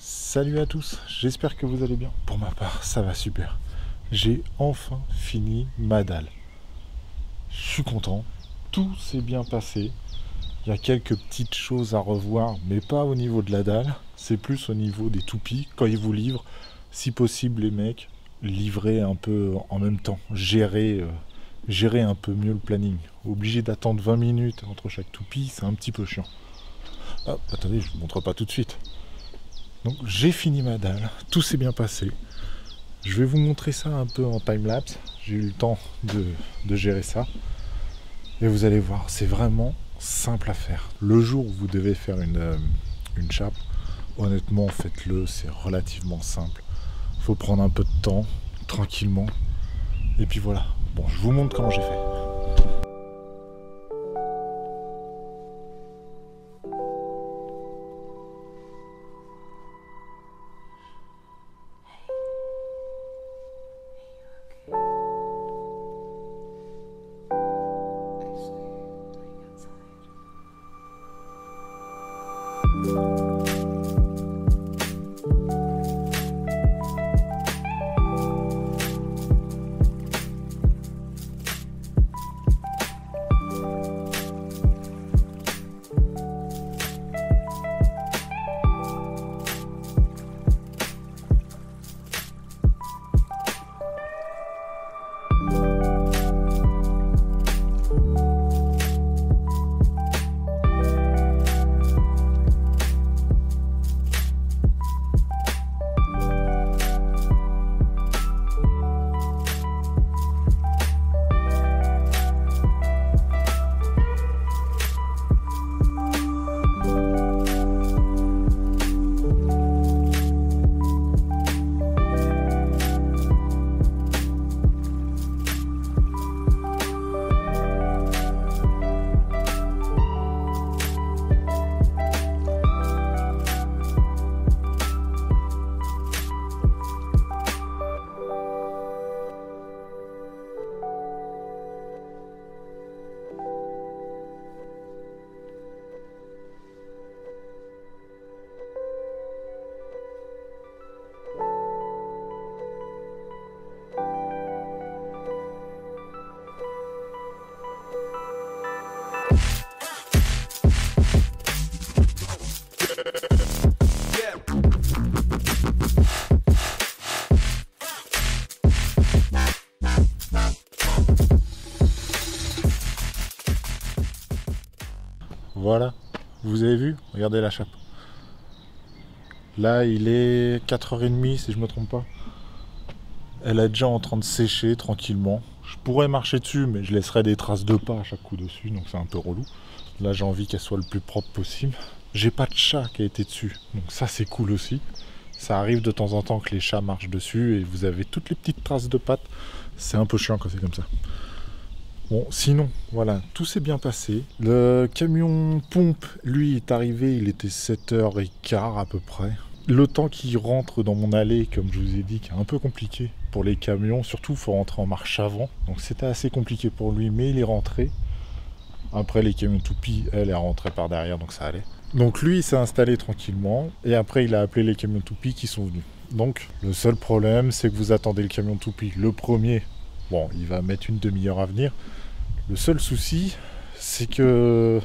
Salut à tous, j'espère que vous allez bien. Pour ma part, ça va super. J'ai enfin fini ma dalle. Je suis content, tout s'est bien passé. Il y a quelques petites choses à revoir, mais pas au niveau de la dalle. C'est plus au niveau des toupies. Quand ils vous livrent, si possible les mecs, livrez un peu en même temps. Gérer un peu mieux le planning. Obligé d'attendre 20 minutes entre chaque toupie, c'est un petit peu chiant. Ah, attendez, je ne vous montre pas tout de suite. Donc j'ai fini ma dalle, tout s'est bien passé. Je vais vous montrer ça un peu en time-lapse. J'ai eu le temps de gérer ça. Et vous allez voir, c'est vraiment simple à faire. Le jour où vous devez faire une chape, honnêtement, faites-le, c'est relativement simple. Il faut prendre un peu de temps, tranquillement. Et puis voilà. Bon, je vous montre comment j'ai fait. Voilà, vous avez vu? Regardez la chape. Là, il est 4h30 si je me trompe pas. Elle est déjà en train de sécher tranquillement. Je pourrais marcher dessus, mais je laisserai des traces de pas à chaque coup dessus, donc c'est un peu relou. Là, j'ai envie qu'elle soit le plus propre possible. J'ai pas de chat qui a été dessus, donc ça c'est cool aussi. Ça arrive de temps en temps que les chats marchent dessus et vous avez toutes les petites traces de pattes. C'est un peu chiant quand c'est comme ça. Bon, sinon, voilà, tout s'est bien passé. Le camion pompe, lui, est arrivé, il était 7h15 à peu près. Le temps qu'il rentre dans mon allée, comme je vous ai dit, qui est un peu compliqué pour les camions, surtout il faut rentrer en marche avant. Donc c'était assez compliqué pour lui, mais il est rentré. Après les camions toupies, elle est rentrée par derrière, donc ça allait. Donc lui, il s'est installé tranquillement, et après il a appelé les camions toupies qui sont venus. Donc le seul problème, c'est que vous attendez le camion toupie. Le premier, bon, il va mettre une demi-heure à venir. Le seul souci, c'est que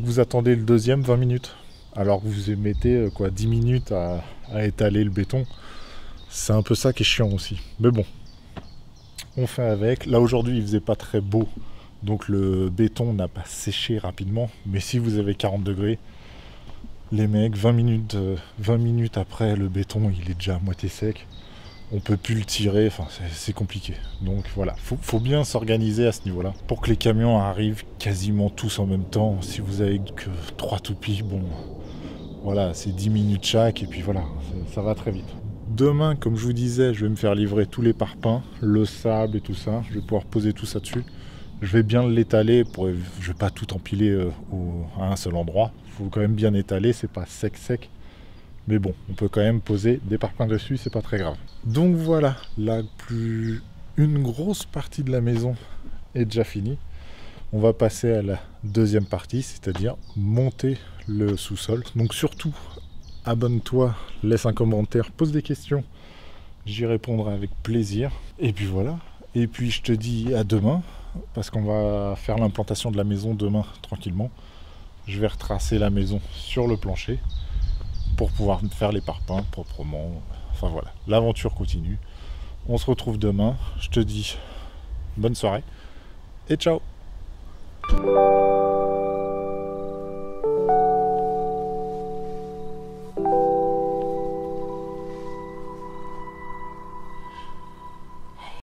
vous attendez le deuxième 20 minutes. Alors que vous mettez quoi 10 minutes à étaler le béton. C'est un peu ça qui est chiant aussi. Mais bon, on fait avec. Là aujourd'hui, il faisait pas très beau. Donc le béton n'a pas séché rapidement. Mais si vous avez 40 degrés, les mecs, 20 minutes après, le béton, il est déjà à moitié sec. On peut plus le tirer, enfin c'est compliqué. Donc voilà, faut bien s'organiser à ce niveau-là pour que les camions arrivent quasiment tous en même temps. Si vous avez que 3 toupies, bon, voilà, c'est 10 minutes chaque et puis voilà, ça va très vite. Demain, comme je vous disais, je vais me faire livrer tous les parpaings, le sable et tout ça. Je vais pouvoir poser tout ça dessus. Je vais bien l'étaler, je vais pas tout empiler à un seul endroit. Il faut quand même bien étaler, c'est pas sec. Mais bon, on peut quand même poser des parpaings dessus, c'est pas très grave. Donc voilà, une grosse partie de la maison est déjà finie. On va passer à la deuxième partie, c'est-à-dire monter le sous-sol. Donc surtout, abonne-toi, laisse un commentaire, pose des questions. J'y répondrai avec plaisir. Et puis voilà. Et puis je te dis à demain, parce qu'on va faire l'implantation de la maison demain, tranquillement. Je vais retracer la maison sur le plancher pour pouvoir faire les parpaings proprement. Enfin voilà, l'aventure continue. On se retrouve demain. Je te dis bonne soirée et ciao.